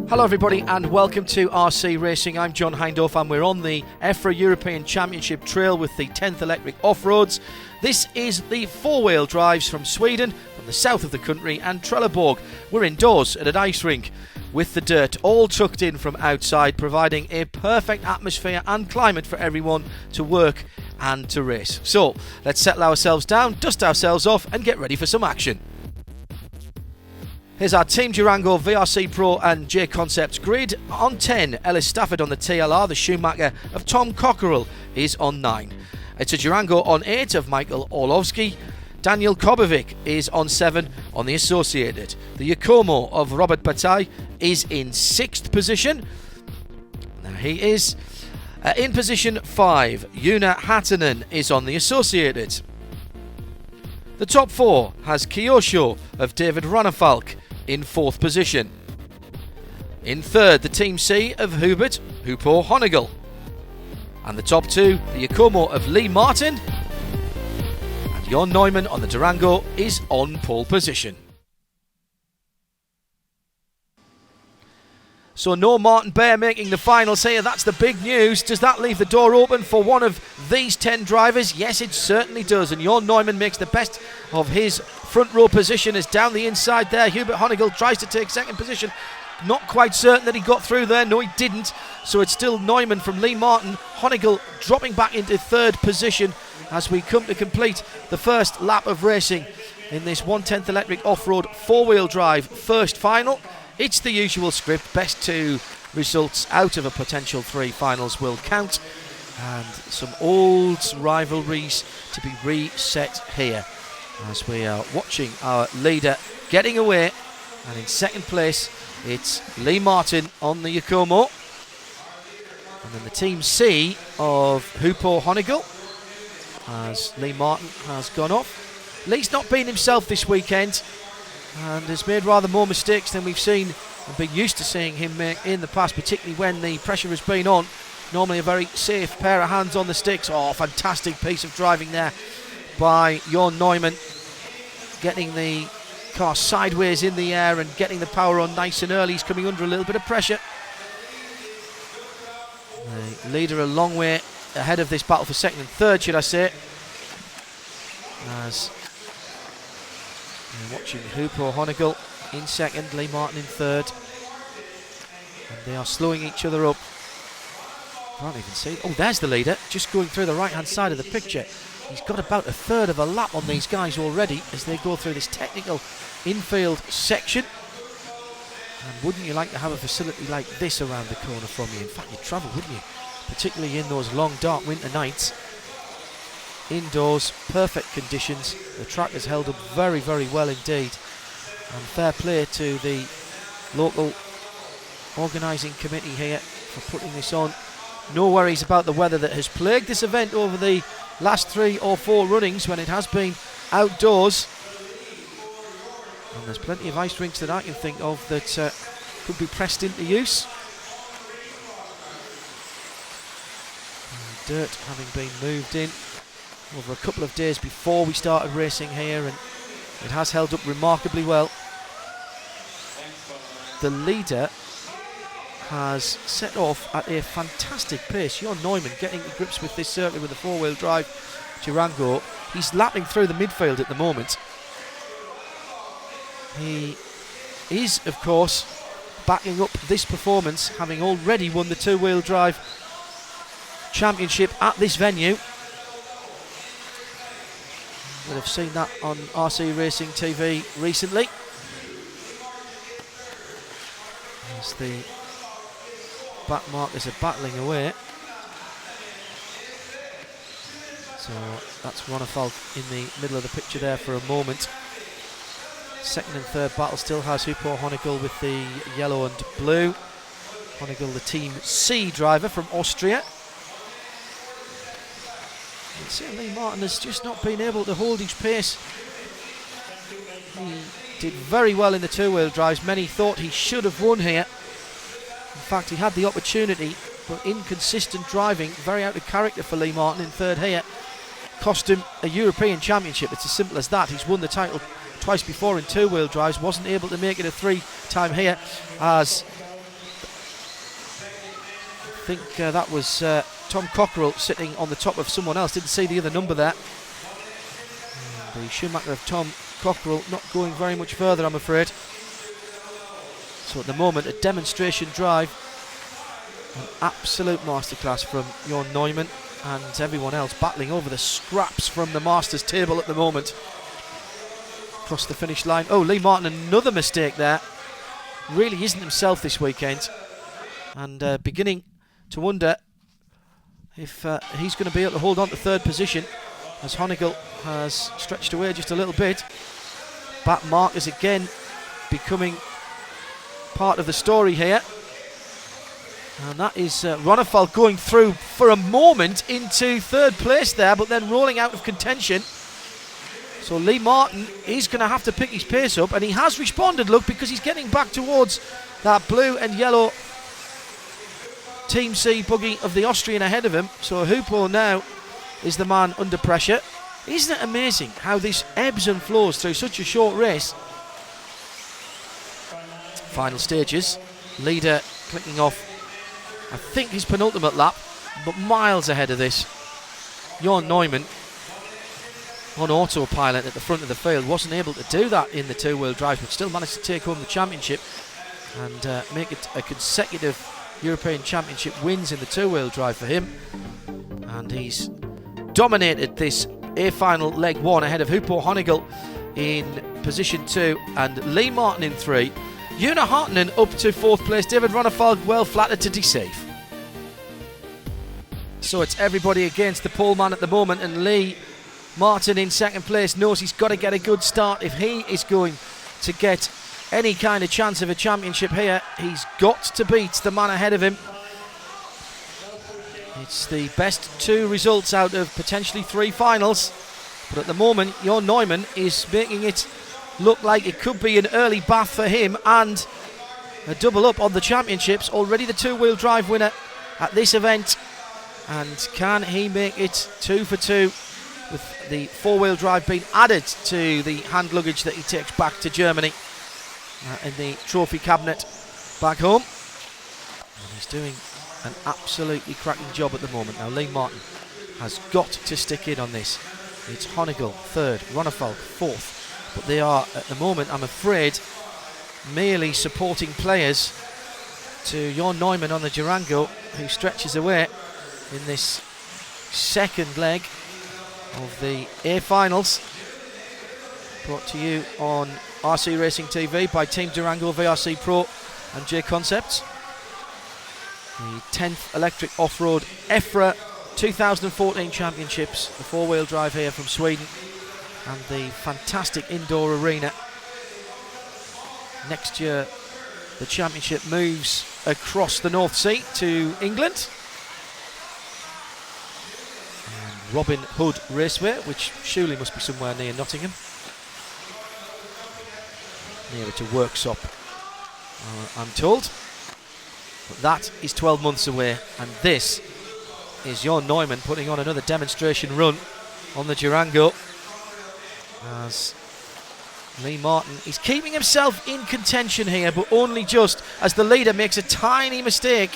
Hello everybody and welcome to RC Racing. I'm John Hindorf and we're on the EFRA European Championship trail with the 10th Electric Off-Roads. This is the four-wheel drives from Sweden, from the south of the country, and Trelleborg. We're indoors at an ice rink with the dirt all tucked in from outside, providing a perfect atmosphere and climate for everyone to work and to race. So let's settle ourselves down, dust ourselves off and get ready for some action. Here's our Team Durango, VRCpro and J Concepts grid. On 10, Ellis Stafford on the TLR, the Schumacher of Tom Cockerell is on 9. It's a Durango on 8 of Michael Orlovsky. Daniel Kobovic is on 7 on the Associated. The Yakomo of Robert Bataille is in 6th position. There he is. In position 5, Joona Hatanen is on the Associated. The top 4 has Kyosho of David Ronnefalk in 4th position. In 3rd, the Team C of Hubert Hupo Honigel. And the top 2, the Yakomo of Lee Martin. And Jorn Neumann on the Durango is on pole position. So no Martin Bear making the finals here. That's the big news. Does that leave the door open for one of these 10 drivers? Yes, it certainly does. And Jorn Neumann makes the best of his front row position as down the inside there. Hubert Honigel tries to take 2nd position. Not quite certain that he got through there. No, he didn't. So it's still Neumann from Lee Martin. Honigel dropping back into 3rd position as we come to complete the first lap of racing in this 1/10th Electric Off-Road 4-wheel drive first final. It's the usual script. Best 2 results out of a potential 3 finals will count. And some old rivalries to be reset here as we are watching our leader getting away. And in 2nd place, it's Lee Martin on the Yakomo. And then the Team C of Hupo Honigel as Lee Martin has gone off. Lee's not been himself this weekend and has made rather more mistakes than we've seen and been used to seeing him make in the past, particularly when the pressure has been on. Normally a very safe pair of hands on the sticks. Oh, fantastic piece of driving there by Jorn Neumann, getting the car sideways in the air and getting the power on nice and early. He's coming under a little bit of pressure. The leader a long way ahead of this battle for 2nd and 3rd, should I say, as we're watching Hupo Honigel in 2nd, Lee Martin in 3rd, and they are slowing each other up. Can't even see. Oh, there's the leader, just going through the right-hand side of the picture. He's got about 1/3 of a lap on these guys already as they go through this technical infield section. And wouldn't you like to have a facility like this around the corner from you? In fact, you'd travel, wouldn't you? Particularly in those long, dark winter nights. Indoors, perfect conditions. The track has held up very, very well indeed. And fair play to the local organising committee here for putting this on. No worries about the weather that has plagued this event over the last 3 or 4 runnings when it has been outdoors. And there's plenty of ice rinks that I can think of that could be pressed into use. And dirt having been moved in over a couple of days before we started racing here, and it has held up remarkably well. The leader has set off at a fantastic pace. Jorn Neumann getting to grips with this circuit with a 4-wheel drive Durango. He's lapping through the midfield at the moment. He is, of course, backing up this performance, having already won the 2-wheel drive championship at this venue. Would have seen that on RC Racing TV recently. As the back markers are battling away. So that's Ronnefalk in the middle of the picture there for a moment. 2nd and 3rd battle still has Hupo Honigel with the yellow and blue. Honigel, the Team C driver from Austria. And see, Lee Martin has just not been able to hold his pace. He did very well in the 2-wheel drives. Many thought he should have won here. In fact, he had the opportunity, but inconsistent driving, very out of character for Lee Martin in 3rd here, cost him a European Championship. It's as simple as that. He's won the title twice before in 2-wheel drives, wasn't able to make it a 3-time here as think that was Tom Cockerell sitting on the top of someone else. Didn't see the other number there. And the Schumacher of Tom Cockerell not going very much further, I'm afraid. So at the moment, a demonstration drive. An absolute masterclass from Jorn Neumann, and everyone else battling over the scraps from the Masters table at the moment. Across the finish line. Oh, Lee Martin, another mistake there. Really isn't himself this weekend. And beginning to wonder if he's going to be able to hold on to third position, as Honeygall has stretched away just a little bit. Back markers again becoming part of the story here. And that is Ronefalk going through for a moment into third place there, but then rolling out of contention. So Lee Martin is going to have to pick his pace up, and he has responded, look, because he's getting back towards that blue and yellow Team C buggy of the Austrian ahead of him. So Hoopo now is the man under pressure. Isn't it amazing how this ebbs and flows through such a short race? Final stages. Leader clicking off, I think, his penultimate lap, but miles ahead of this. Jorn Neumann on autopilot at the front of the field, wasn't able to do that in the two-wheel drive, but still managed to take home the championship and make it a consecutive European Championship wins in the two-wheel drive for him. And he's dominated this A-final leg one ahead of Hoopo Honeygall in position 2 and Lee Martin in 3. Una Hartonen up to 4th place. David Ronefalk well flattered to deceive. So it's everybody against the pole man at the moment, and Lee Martin in 2nd place knows he's got to get a good start if he is going to get any kind of chance of a championship here. He's got to beat the man ahead of him. It's the best 2 results out of potentially 3 finals, but at the moment Jorn Neumann is making it look like it could be an early bath for him and a double up on the championships. Already the two-wheel drive winner at this event, and can he make it 2 for 2 with the 4-wheel drive being added to the hand luggage that he takes back to Germany in the trophy cabinet back home. And he's doing an absolutely cracking job at the moment. Now Lee Martin has got to stick in on this. It's Honeygall 3rd, Ronefalk 4th, but they are at the moment, I'm afraid, merely supporting players to Jorn Neumann on the Durango, who stretches away in this 2nd leg of the A finals, brought to you on RC Racing TV by Team Durango, VRCpro and J Concepts. The 10th Electric Off-Road EFRA 2014 Championships, the 4-wheel drive here from Sweden, and the fantastic indoor arena. Next year the championship moves across the North Sea to England. And Robin Hood Raceway, which surely must be somewhere near Nottingham, nearer to Worksop, I'm told. But that is 12 months away, and this is Jorn Neumann putting on another demonstration run on the Durango, as Lee Martin is keeping himself in contention here, but only just, as the leader makes a tiny mistake.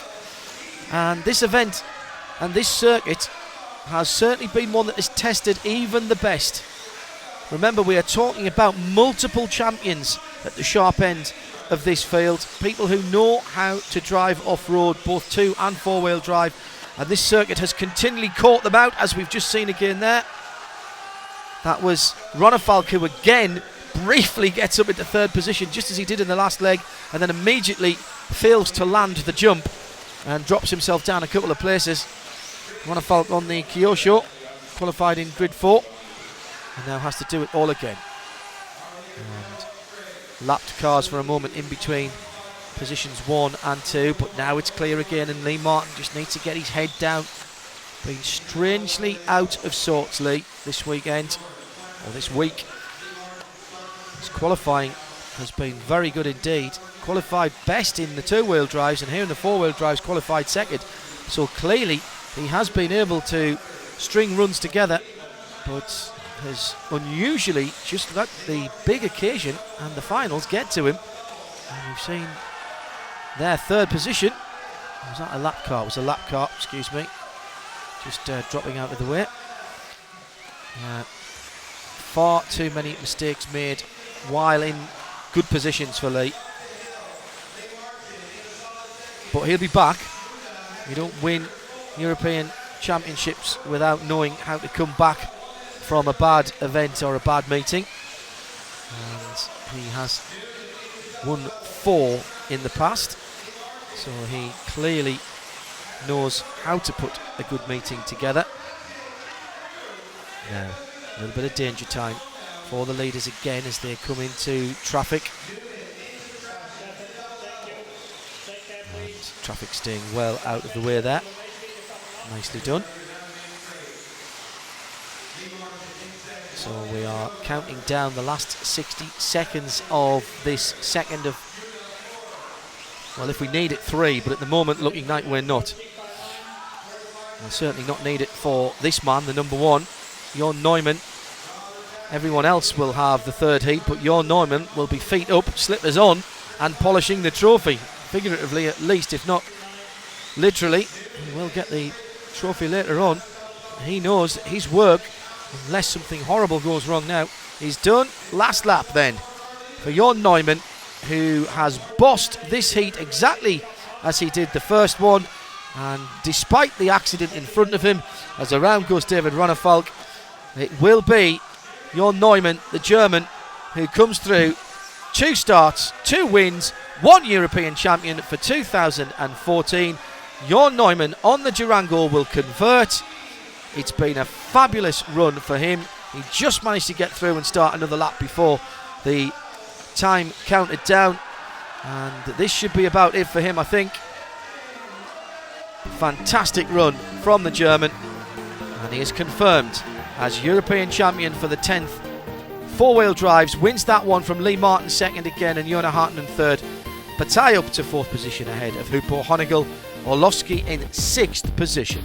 And this event and this circuit has certainly been one that has tested even the best. Remember, we are talking about multiple champions at the sharp end of this field, people who know how to drive off-road, both 2 and 4-wheel drive, and this circuit has continually caught them out, as we've just seen again there. That was Ronefalk, who again briefly gets up into 3rd position, just as he did in the last leg, and then immediately fails to land the jump and drops himself down a couple of places. Ronefalk on the Kyosho, qualified in grid 4, and now has to do it all again. And lapped cars for a moment in between positions 1 and 2, but now it's clear again, and Lee Martin just needs to get his head down. Been strangely out of sorts, Lee, this weekend, or this week. His qualifying has been very good indeed. Qualified best in the 2-wheel drives, and here in the 4-wheel drives qualified 2nd. So clearly he has been able to string runs together, but has unusually just let the big occasion and the finals get to him. And we've seen their 3rd position Was that a lap car? It was a lap car, excuse me. Just dropping out of the way. Far too many mistakes made while in good positions for Lee. But he'll be back. You don't win European Championships without knowing how to come back from a bad event or a bad meeting. And he has won 4 in the past. So he clearly knows how to put a good meeting together. Now, a little bit of danger time for the leaders again as they come into traffic. And traffic staying well out of the way there. Nicely done. So we are counting down the last 60 seconds of this second of, well, if we need it 3, but at the moment looking like we're not. We'll certainly not need it for this man, the number 1, Jorn Neumann. Everyone else will have the 3rd heat, but Jorn Neumann will be feet up, slippers on, and polishing the trophy. Figuratively at least, if not literally. He will get the trophy later on. He knows his work, unless something horrible goes wrong now, is done. Last lap then for Jorn Neumann, who has bossed this heat exactly as he did the first one. And despite the accident in front of him, as around goes David Ronnefalk, it will be Jorn Neumann, the German, who comes through. 2 starts, 2 wins, 1 European champion for 2014. Jorn Neumann on the Durango will convert. It's been a fabulous run for him. He just managed to get through and start another lap before the time counted down. And this should be about it for him, I think. Fantastic run from the German, and he is confirmed as European champion for the 10th. 4-wheel drives, wins that one from Lee Martin 2nd again, and Jonas Hartmann 3rd. Bataille up to 4th position ahead of Hupo Honigel. Orlovsky in 6th position.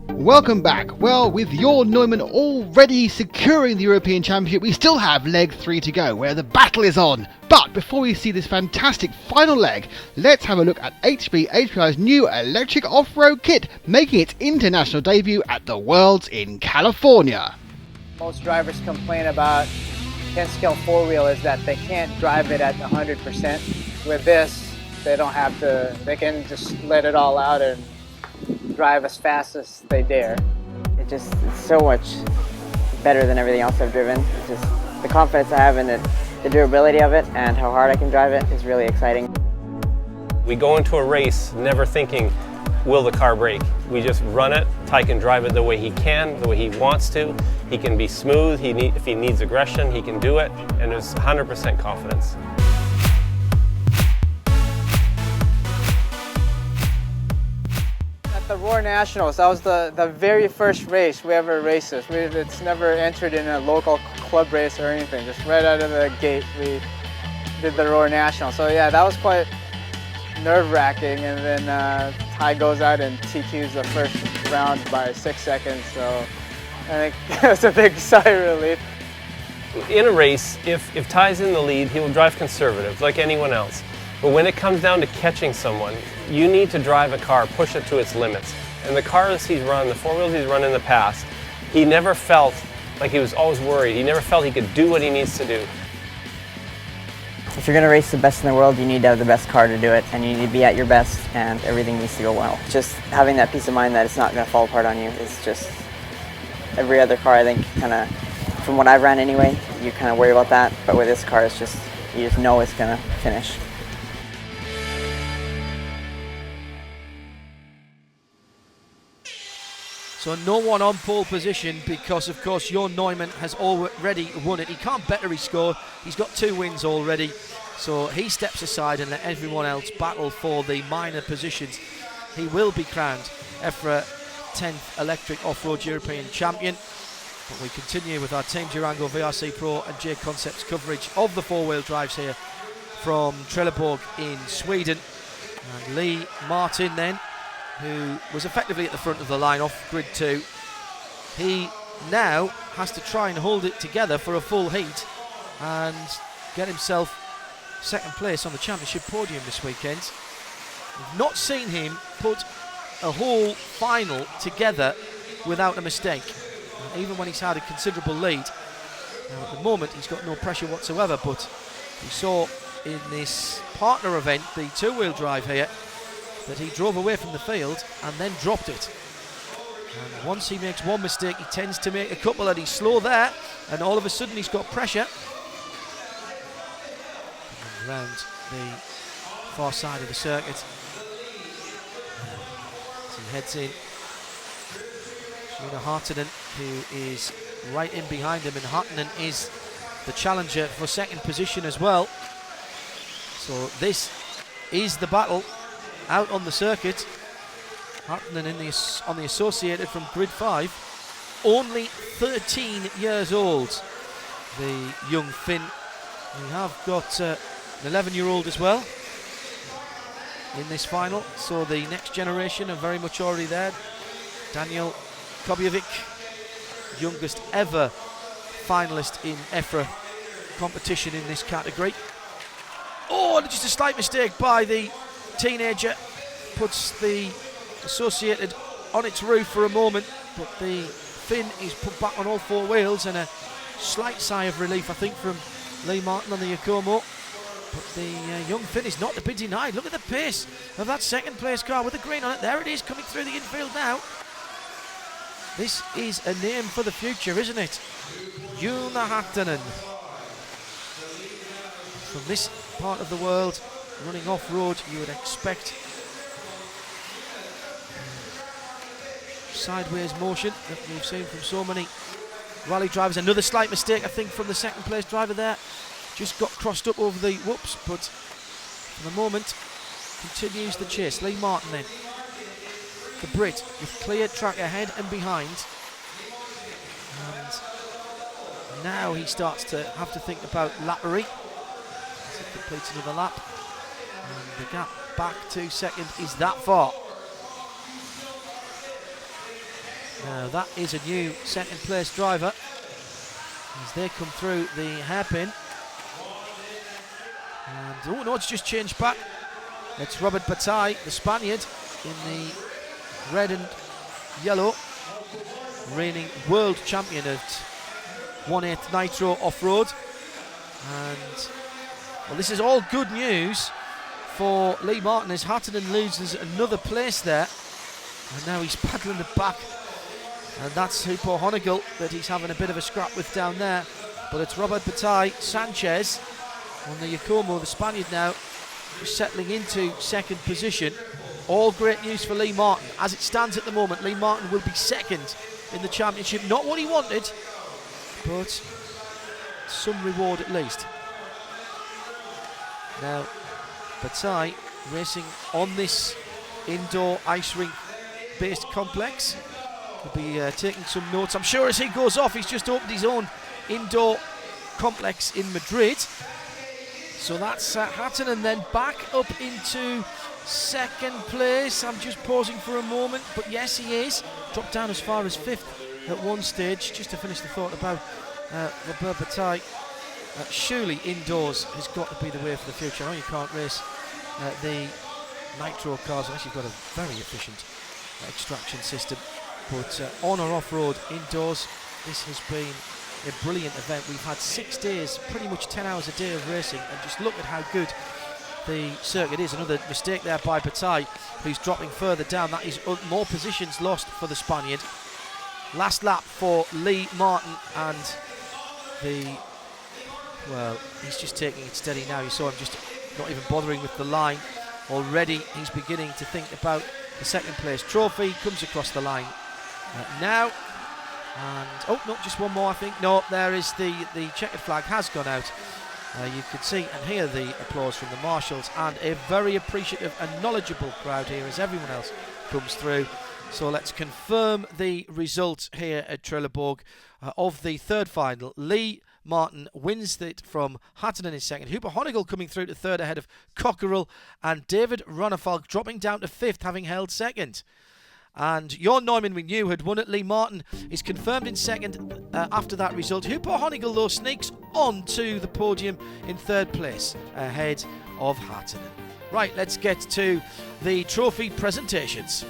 Welcome back. Well, with Jorn Neumann already securing the European Championship, we still have leg 3 to go, where the battle is on. But before we see this fantastic final leg, let's have a look at HPI's new electric off-road kit, making its international debut at the Worlds in California. Most drivers complain about 10-scale 4-wheel is that they can't drive it at 100%. With this, they don't have to, they can just let it all out and drive as fast as they dare. It's so much better than everything else I've driven. It's just the confidence I have in it, the durability of it, and how hard I can drive it is really exciting. We go into a race never thinking, will the car break? We just run it. Ty can drive it the way he can, the way he wants to. He can be smooth. If he needs aggression, he can do it, and there's 100% confidence. At the Roar Nationals, that was the very first race we ever raced this. It's never entered in a local club race or anything. Just right out of the gate, we did the Roar Nationals. So yeah, that was quite nerve-wracking. And then Ty goes out and TQs the first round by 6 seconds. So I think it was a big sigh of relief. In a race, if Ty's in the lead, he will drive conservative like anyone else. But when it comes down to catching someone, you need to drive a car, push it to its limits. And the cars he's run, the 4-wheels he's run in the past, he never felt like he was always worried. He never felt he could do what he needs to do. If you're going to race the best in the world, you need to have the best car to do it, and you need to be at your best, and everything needs to go well. Just having that peace of mind that it's not going to fall apart on you is just every other car, I think, kind of, from what I've ran anyway, you kind of worry about that. But with this car, it's just, you just know it's going to finish. So no one on pole position because, of course, Jorn Neumann has already won it. He can't better his score. He's got 2 wins already. So he steps aside and let everyone else battle for the minor positions. He will be crowned EFRA 10th Electric Off-Road European Champion. But we continue with our Team Durango VRCpro and J Concepts coverage of the 4-wheel drives here from Trelleborg in Sweden. And Lee Martin then, who was effectively at the front of the line off grid 2. He now has to try and hold it together for a full heat and get himself 2nd place on the championship podium this weekend. We've not seen him put a whole final together without a mistake, even when he's had a considerable lead. Now, at the moment, he's got no pressure whatsoever, but we saw in this partner event, the two-wheel drive here, that he drove away from the field and then dropped it. And once he makes one mistake, he tends to make a couple, and he's slow there, and all of a sudden he's got pressure. And round the far side of the circuit, as he heads in, Hartonen, who is right in behind him, and Hartonen is the challenger for second position as well. So this is the battle out on the circuit. Hartonen on the Associated from grid 5, only 13 years old, the young Finn. We have got an 11-year-old as well in this final, so the next generation are very much already there. Daniel Kobjevic, youngest ever finalist in EFRA competition in this category. Oh, and just a slight mistake by the teenager, puts the Associated on its roof for a moment, but the Finn is put back on all four wheels, and a slight sigh of relief, I think, from Lee Martin on the Yakomo. But the young Finn is not to be denied. Look at the pace of that second place car with the green on it. There it is, coming through the infield now. This is a name for the future, isn't it? Joona Hartonen. From this part of the world, running off-road, you would expect sideways motion that we've seen from so many rally drivers. Another slight mistake, I think, from the second place driver there. Just got crossed up over the whoops, but for the moment continues the chase. Lee Martin then, the Brit, with clear track ahead and behind. And now he starts to have to think about lappery as he completes another lap. And the gap back to second is that far. Now that is a new second place driver as they come through the hairpin. And oh no, it's just changed back. It's Robert Bataille, the Spaniard, in the red and yellow, reigning world champion at 1/8 Nitro off-road. And well, this is all good news for Lee Martin as Hartonen loses another place there, and now he's paddling the back, and that's Hupo Honigel that he's having a bit of a scrap with down there. But it's Robert Bataille, Sanchez on the Yakomo, the Spaniard now, just settling into second position. All great news for Lee Martin. As it stands at the moment, Lee Martin will be second in the championship. Not what he wanted, but some reward at least. Now, Bataille racing on this indoor ice rink based complex. He'll be taking some notes, I'm sure, as he goes off. He's just opened his own indoor complex in Madrid. So that's Hartonen then back up into second place. I'm just pausing for a moment, but yes, he is. Dropped down as far as fifth at one stage. Just to finish the thought about Robert Bataille. Surely indoors has got to be the way for the future. I know you can't race the nitro cars unless you've got a very efficient extraction system, but on or off-road indoors, this has been a brilliant event. We've had 6 days, pretty much 10 hours a day of racing, and just look at how good the circuit is. Another mistake there by Bataille, who's dropping further down. That is more positions lost for the Spaniard. Last lap for Lee Martin, and well, he's just taking it steady now. You saw him just not even bothering with the line. Already he's beginning to think about the second place trophy. Comes across the line now, and oh no, just one more I think. No, there is the checkered flag has gone out. You could see and hear the applause from the marshals, and a very appreciative and knowledgeable crowd here as everyone else comes through. So let's confirm the result here at Trelleborg of the third final. Lee Martin wins it from Hartonen in second. Hupo Honigel coming through to third ahead of Cockerell, and David Ronnefalk dropping down to fifth, having held second. And Jorn Neumann, we knew, had won it. Lee Martin is confirmed in second after that result. Hupo Honigel, though, sneaks on to the podium in third place ahead of Hartonen. Right, let's get to the trophy presentations.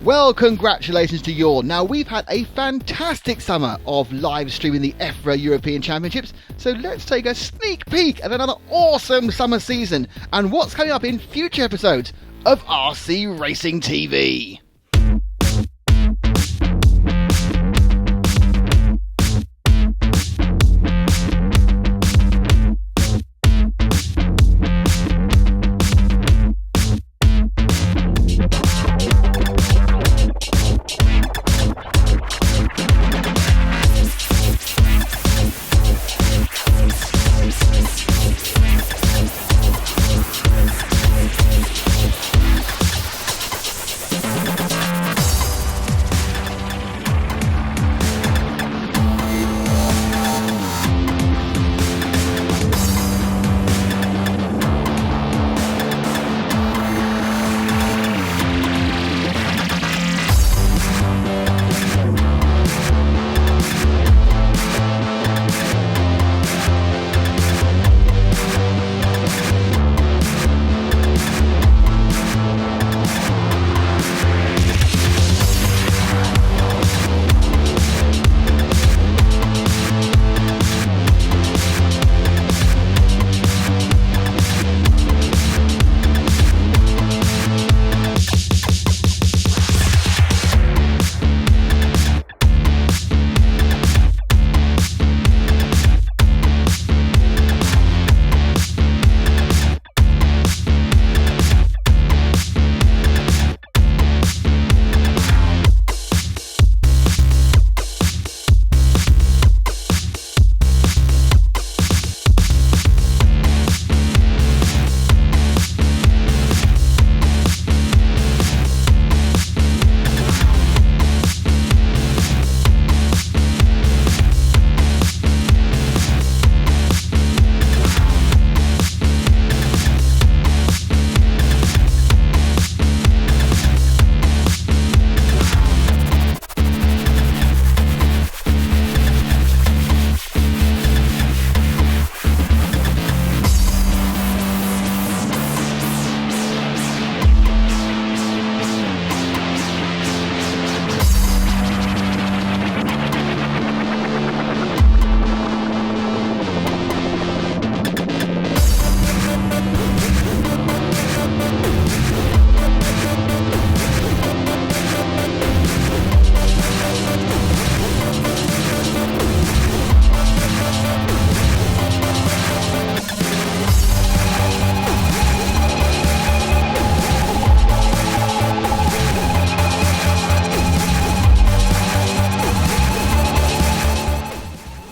Well, congratulations to Jorn. Now, we've had a fantastic summer of live streaming the EFRA European Championships, so let's take a sneak peek at another awesome summer season and what's coming up in future episodes of RC Racing TV.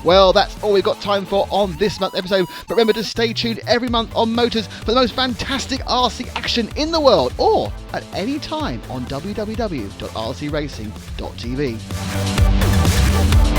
Well, that's all we've got time for on this month's episode, but remember to stay tuned every month on Motors for the most fantastic RC action in the world, or at any time on www.rcracing.tv.